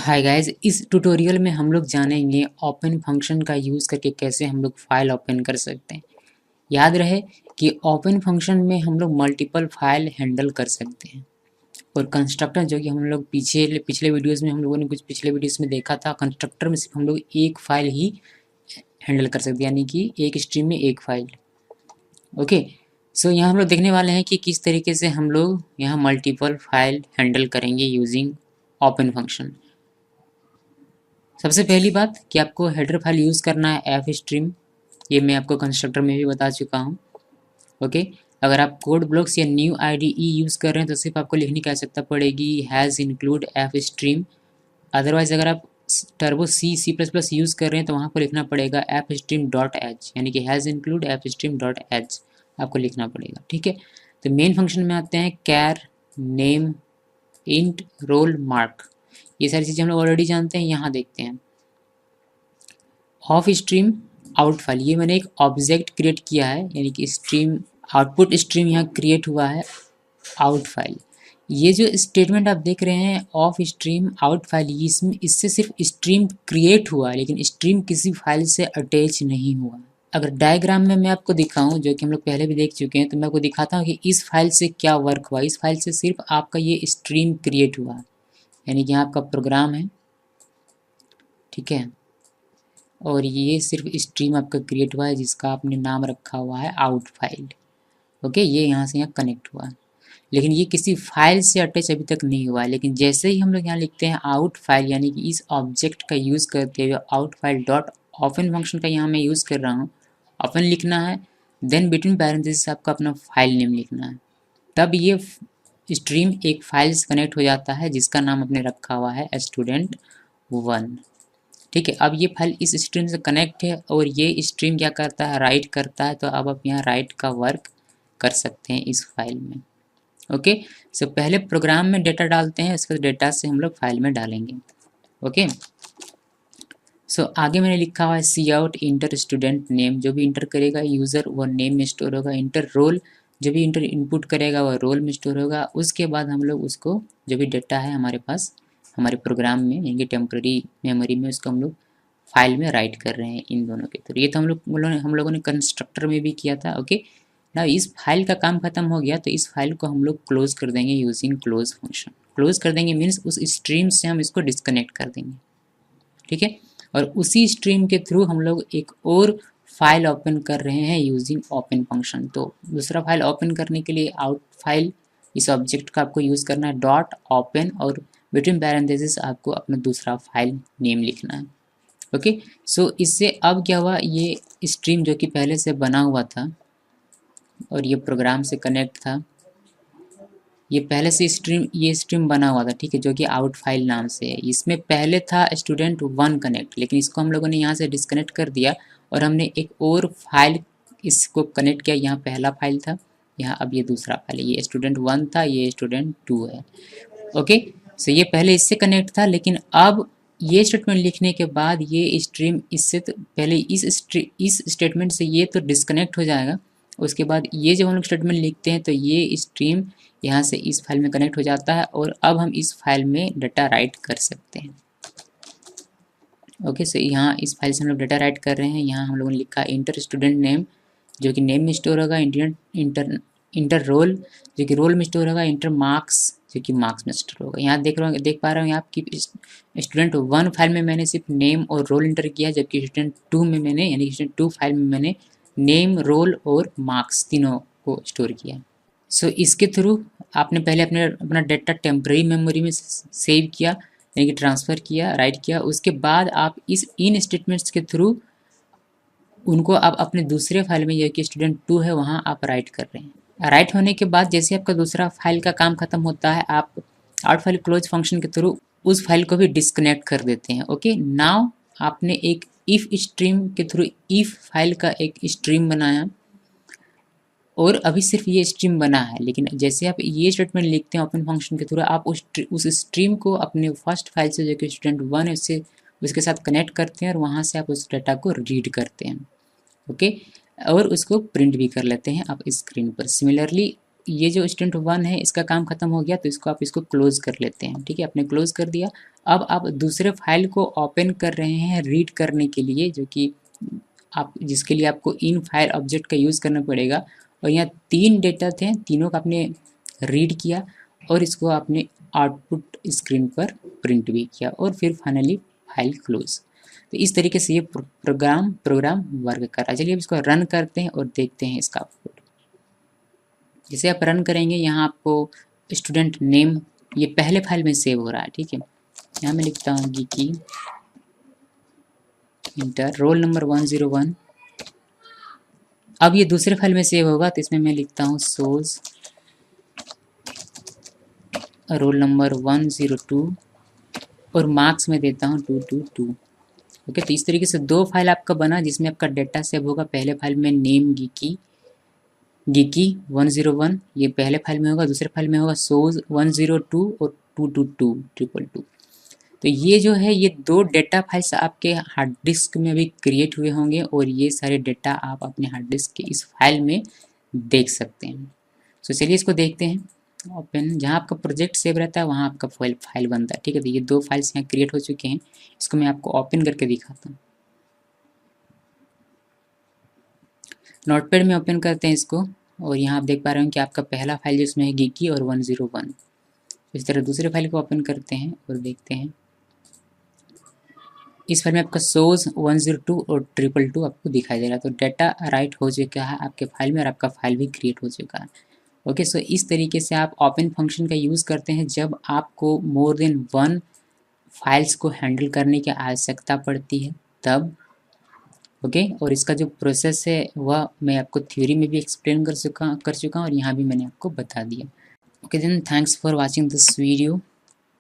Hi guys, इस tutorial में हम लोग जानेंगे ओपन फंक्शन का यूज़ करके कैसे हम लोग फाइल ओपन कर सकते हैं। याद रहे कि ओपन फंक्शन में हम लोग मल्टीपल फाइल हैंडल कर सकते हैं और कंस्ट्रक्टर जो कि हम लोग पिछले वीडियोस में हम लोगों ने कुछ पिछले वीडियोस में देखा था, कंस्ट्रक्टर में सिर्फ हम लोग एक फाइल ही हैंडल कर सकते हैं, यानी कि एक स्ट्रीम में एक फाइल। ओके, सो यहाँ हम लोग देखने वाले हैं कि किस तरीके से हम लोग यहाँ मल्टीपल फाइल हैंडल करेंगे यूजिंग ओपन फंक्शन। सबसे पहली बात कि आपको हेडर फाइल यूज़ करना है एफ स्ट्रीम, ये मैं आपको कंस्ट्रक्टर में भी बता चुका हूँ। ओके, अगर आप कोड ब्लॉक्स या न्यू IDE यूज़ कर रहे हैं तो सिर्फ आपको लिखने की आवश्यकता पड़ेगी has include F stream. Otherwise अगर आप टर्बो C++ यूज़ कर रहे हैं तो वहाँ पर लिखना पड़ेगा एफ स्ट्रीम डॉट एच, यानी कि has include F stream dot H आपको लिखना पड़ेगा। ठीक है, तो मेन फंक्शन में आते हैं कैर नेम इंट रोल मार्क, ये सारी चीज़ें हम लोग ऑलरेडी जानते हैं। यहाँ देखते हैं ऑफ स्ट्रीम आउट फाइल, ये मैंने एक ऑब्जेक्ट क्रिएट किया है, यानी कि स्ट्रीम आउटपुट स्ट्रीम यहाँ क्रिएट हुआ है आउट फाइल। ये जो स्टेटमेंट आप देख रहे हैं ऑफ स्ट्रीम आउट फाइल, इससे सिर्फ स्ट्रीम क्रिएट हुआ है, लेकिन स्ट्रीम किसी फाइल से अटैच नहीं हुआ। अगर डायग्राम में मैं आपको दिखाऊं, जो कि हम लोग पहले भी देख चुके हैं, तो मैं आपको दिखाता हूँ कि इस फाइल से क्या वर्क हुआ। इस फाइल से सिर्फ आपका ये स्ट्रीम क्रिएट हुआ है, यानी कि यहाँ आपका प्रोग्राम है, ठीक है, और ये सिर्फ स्ट्रीम आपका क्रिएट हुआ है जिसका आपने नाम रखा हुआ है आउट फाइल। ओके, ये यहाँ से यहाँ कनेक्ट हुआ है, लेकिन ये किसी फाइल से अटैच अभी तक नहीं हुआ है। लेकिन जैसे ही हम लोग यहाँ लिखते हैं आउट फाइल, यानी कि इस ऑब्जेक्ट का यूज़ करते हुए out file dot open function का यहाँ मैं यूज़ कर रहा हूँ, ओपन लिखना है, देन बिटवीन पैरेंथेसिस आपका अपना फाइल नेम लिखना है, तब ये स्ट्रीम एक फाइल से कनेक्ट हो जाता है जिसका नाम आपने रखा हुआ है student1। ठीक है, अब ये फाइल इस स्ट्रीम से कनेक्ट है और ये स्ट्रीम क्या करता है, राइट करता है। तो अब आप यहाँ राइट का वर्क कर सकते हैं इस फाइल में। ओके, सो पहले प्रोग्राम में डेटा डालते हैं, उसके डेटा से हम लोग फाइल में डालेंगे। ओके, सो आगे मैंने लिखा हुआ है सी आउट इंटर स्टूडेंट नेम, जो भी इंटर करेगा यूज़र वो नेम में स्टोर होगा। इंटर रोल, जो भी इंटर इनपुट करेगा वो रोल में स्टोर होगा। उसके बाद हम लोग उसको जो भी डेटा है हमारे पास हमारे प्रोग्राम में, यानी टेम्प्रेरी मेमोरी में, उसको हम लोग फाइल में राइट कर रहे हैं इन दोनों के थ्रू। ये तो हम लोगों ने कंस्ट्रक्टर में भी किया था। ओके, ना इस फाइल का काम खत्म हो गया तो इस फाइल को हम लोग क्लोज कर देंगे यूजिंग क्लोज फंक्शन। क्लोज कर देंगे मीन्स उस स्ट्रीम से हम इसको डिस्कनेक्ट कर देंगे। ठीक है, और उसी स्ट्रीम के थ्रू हम लोग एक और फाइल ओपन कर रहे हैं यूजिंग ओपन फंक्शन। तो दूसरा फाइल ओपन करने के लिए आउट फाइल इस ऑब्जेक्ट का आपको यूज़ करना है डॉट ओपन, और बिटवीन पैरेंथेसिस आपको अपना दूसरा फाइल नेम लिखना है। ओके, सो इससे अब क्या हुआ, ये स्ट्रीम जो कि पहले से बना हुआ था और ये प्रोग्राम से कनेक्ट था, ये पहले से ये स्ट्रीम बना हुआ था, ठीक है, जो कि आउट फाइल नाम से है। इसमें पहले था student1 कनेक्ट, लेकिन इसको हम लोगों ने यहाँ से डिस्कनेक्ट कर दिया और हमने एक और फाइल इसको कनेक्ट किया। यहाँ पहला फाइल था, यहाँ अब ये दूसरा फाइल है। ये student1 था, ये student2 है। ओके, सो ये पहले इससे कनेक्ट था, लेकिन अब ये स्टेटमेंट लिखने के बाद ये स्ट्रीम इससे तो पहले इस स्टेटमेंट से ये तो डिस्कनेक्ट हो जाएगा। उसके बाद ये जब हम लोग स्टेटमेंट लिखते हैं तो ये स्ट्रीम यहाँ से इस फाइल में कनेक्ट हो जाता है और अब हम इस फाइल में डाटा राइट कर सकते हैं। ओके, सो यहाँ इस फाइल से हम लोग डाटा राइट कर रहे हैं। यहाँ हम लोगों ने लिखा इंटर स्टूडेंट नेम, जो कि नेम में स्टोर होगा, इंटर रोल, जो कि रोल में स्टोर होगा, इंटर मार्क्स, जो कि मार्क्स में स्टोर होगा। यहाँ देख पा रहे हो आप कि student1 फाइल में मैंने सिर्फ नेम और रोल इंटर किया, जबकि student2 में मैंने, यानी student2 फाइल में मैंने नेम, रोल और मार्क्स तीनों को स्टोर किया। सो इसके थ्रू आपने पहले अपना डेटा टेम्प्रेरी मेमोरी में सेव किया, यानी कि ट्रांसफ़र किया, राइट किया। उसके बाद आप इन स्टेटमेंट्स के थ्रू उनको आप अपने दूसरे फाइल में, जो कि student2 है, वहाँ आप राइट कर रहे हैं। राइट होने के बाद जैसे आपका दूसरा फाइल का काम खत्म होता है, आप आउट फाइल क्लोज फंक्शन के थ्रू उस फाइल को भी डिस्कनेक्ट कर देते हैं। ओके, नाउ आपने एक इफ स्ट्रीम के थ्रू इफ फाइल का एक स्ट्रीम बनाया और अभी सिर्फ ये स्ट्रीम बना है, लेकिन जैसे आप ये स्टेटमेंट लिखते हैं ओपन फंक्शन के थ्रू, आप उस स्ट्रीम को अपने फर्स्ट फाइल से, जो कि student1 है, उसके साथ कनेक्ट करते हैं और वहाँ से आप उस डाटा को रीड करते हैं। ओके, और उसको प्रिंट भी कर लेते हैं आप स्क्रीन पर। सिमिलरली ये जो स्टूडेंट 1 है इसका काम खत्म हो गया, तो इसको आप इसको क्लोज कर लेते हैं। ठीक है, आपने क्लोज कर दिया। अब आप दूसरे फाइल को ओपन कर रहे हैं रीड करने के लिए, जो कि आप जिसके लिए आपको इन फाइल ऑब्जेक्ट का यूज़ करना पड़ेगा। और यहाँ 3 डेटा थे, तीनों का आपने रीड किया और इसको आपने आउटपुट स्क्रीन पर प्रिंट भी किया और फिर फाइनली फाइल क्लोज। तो इस तरीके से ये प्रोग्राम वर्क कर रहा है। चलिए अब इसको रन करते हैं और देखते हैं इसका आउटपुट। जैसे आप रन करेंगे यहाँ आपको स्टूडेंट नेम ये पहले फाइल में सेव हो रहा है। ठीक है, यहाँ मैं लिखता हूँ गिकी इंटर रोल नंबर 101। अब ये दूसरे फाइल में सेव होगा, तो इसमें मैं लिखता हूँ सोज रोल नंबर 102 और मार्क्स में देता हूँ 222। ओके, तो इस तरीके से 2 फाइल आपका बना जिसमें आपका डेटा सेव होगा। पहले फाइल में नेम गिकी 101 ये पहले फाइल में होगा, दूसरे फाइल में होगा सोज 102 और 222। तो ये जो है ये 2 डेटा फाइल्स आपके हार्ड डिस्क में अभी क्रिएट हुए होंगे और ये सारे डेटा आप अपने हार्ड डिस्क के इस फाइल में देख सकते हैं। तो चलिए इसको देखते हैं। ओपन, जहाँ आपका प्रोजेक्ट सेव रहता है वहाँ आपका फाइल बनता है। ठीक है, तो ये 2 फाइल्स यहाँ क्रिएट हो चुके हैं। इसको मैं आपको ओपन करके दिखाता हूँ। नोटपैड में ओपन करते हैं इसको और यहाँ आप देख पा रहे हैं कि आपका पहला फाइल जिसमें है गिकी और 101। इस तरह दूसरे फाइल को ओपन करते हैं और देखते हैं। इस फाइल में आपका सोज 102 और 222 आपको दिखाई दे रहा है। तो डाटा राइट हो चुका है आपके फाइल में और आपका फाइल भी क्रिएट हो चुका है। ओके, सो इस तरीके से आप ओपन फंक्शन का यूज़ करते हैं जब आपको मोर देन 1 फाइल्स को हैंडल करने की आवश्यकता पड़ती है तब। ओके, और इसका जो प्रोसेस है वह मैं आपको थ्योरी में भी एक्सप्लेन कर चुका हूँ और यहाँ भी मैंने आपको बता दिया। Okay then, thanks for watching this video.